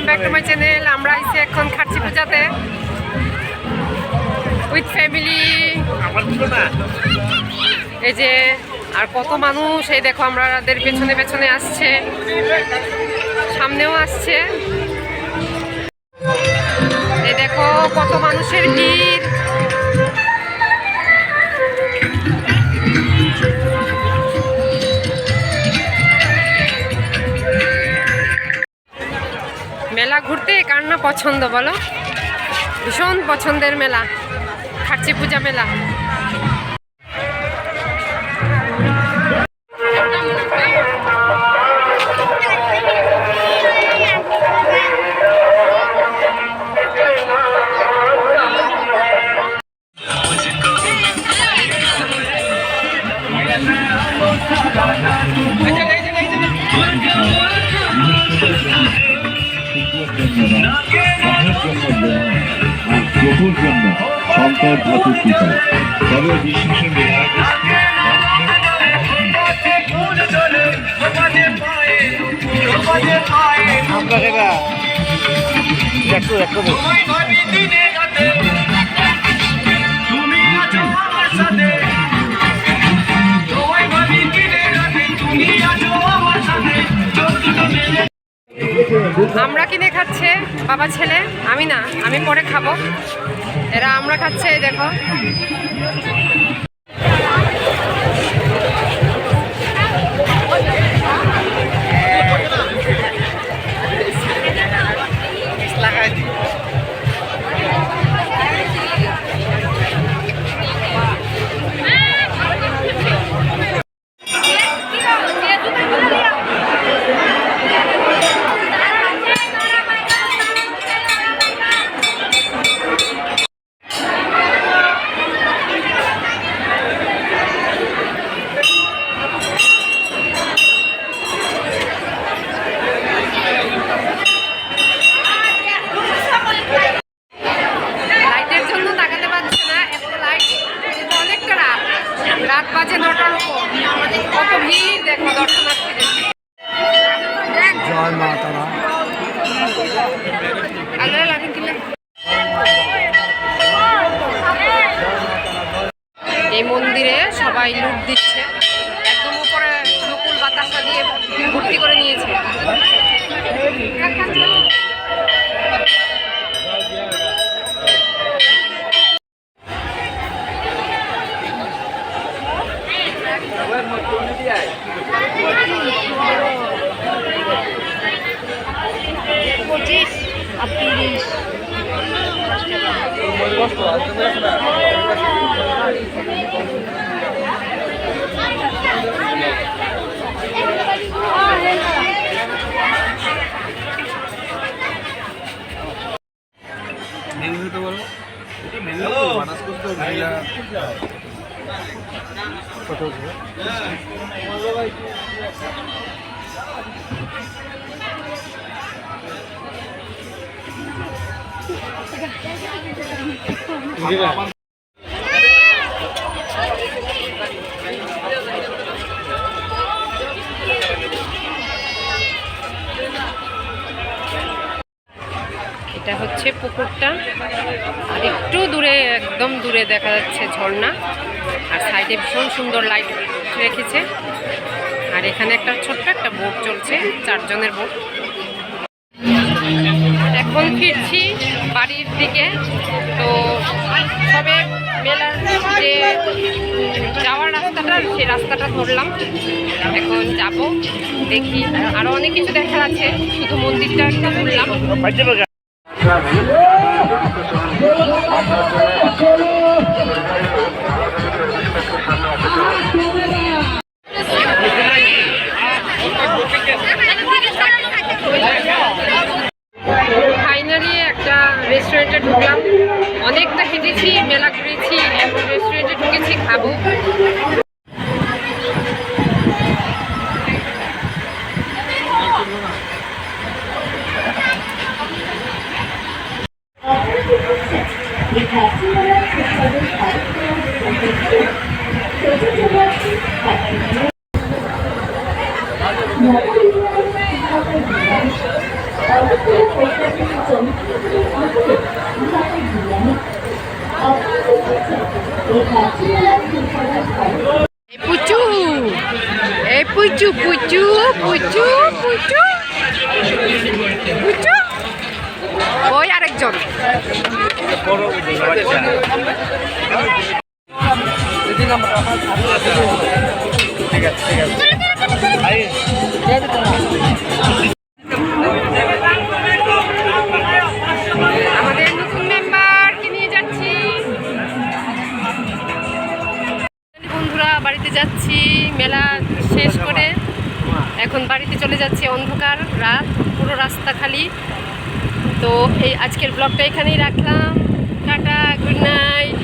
Welcome back to my channel. আমরা আইছি এখন খার্চি পূজাতে উইথ ফ্যামিলি। এই যে আর কত মানুষ, এই দেখো আমাদের পেছনে পেছনে আসছে, সামনেও আসছে। এই দেখো কত মানুষের ভিড়। মেলা ঘুরতে কার না পছন্দ বলো? ভীষণ পছন্দের মেলা খার্চি পূজা মেলা। প্রভুর জন্য সন্তান ধাতুর পিতা তবে বিশেষ আমরা কিনে খাচ্ছে বাবা ছেলে, আমি না, আমি পরে খাবো। এরা আমরা খাচ্ছে, এই দেখো। রাত বাজে 9টার উপর, কত ভিড় দেখো দর্শনার্থীদের। জয় মা তারা। এই মন্দিরে সবাই লুট দিচ্ছে, একদম উপরে নকুল বাতাসা দিয়ে ভর্তি করে নিয়েছে। এটা হচ্ছে পুকুরটা, আর একটু দূরে, একদম দূরে দেখা যাচ্ছে ঝর্ণা, আর সাইডে ভীষণ সুন্দর লাইট রেখেছে। আর এখানে একটা ছোট্ট একটা বোট চলছে, 4 জনের বোট। এখন ফিরছি বাড়ির দিকে। তো সবে মেলার যে যাওয়ার রাস্তাটা, সেই রাস্তাটা ধরলাম। এখন যাব, দেখি আরো অনেক কিছু দেখার আছে, শুধু মন্দিরটা একটু ঘুরলাম। ফাইনালি একটা রেস্টুরেন্টে ঢুকলাম। অনেকটা হেঁটেছি, মেলা ঘুরেছি, এখন রেস্টুরেন্টে ঢুকেছি, খাবো। এই পুচু, এই পুচু পুচু পুচু পুচু পুচু, ওই আরেকজন। আমাদের নতুন মেম্বারকে নিয়ে যাচ্ছি। বন্ধুরা বাড়িতে যাচ্ছি, মেলা শেষ করে এখন বাড়িতে চলে যাচ্ছি। অন্ধকার রাত, পুরো রাস্তা খালি। তো এই আজকের ব্লগটা এখানেই রাখলাম। Tata, good night.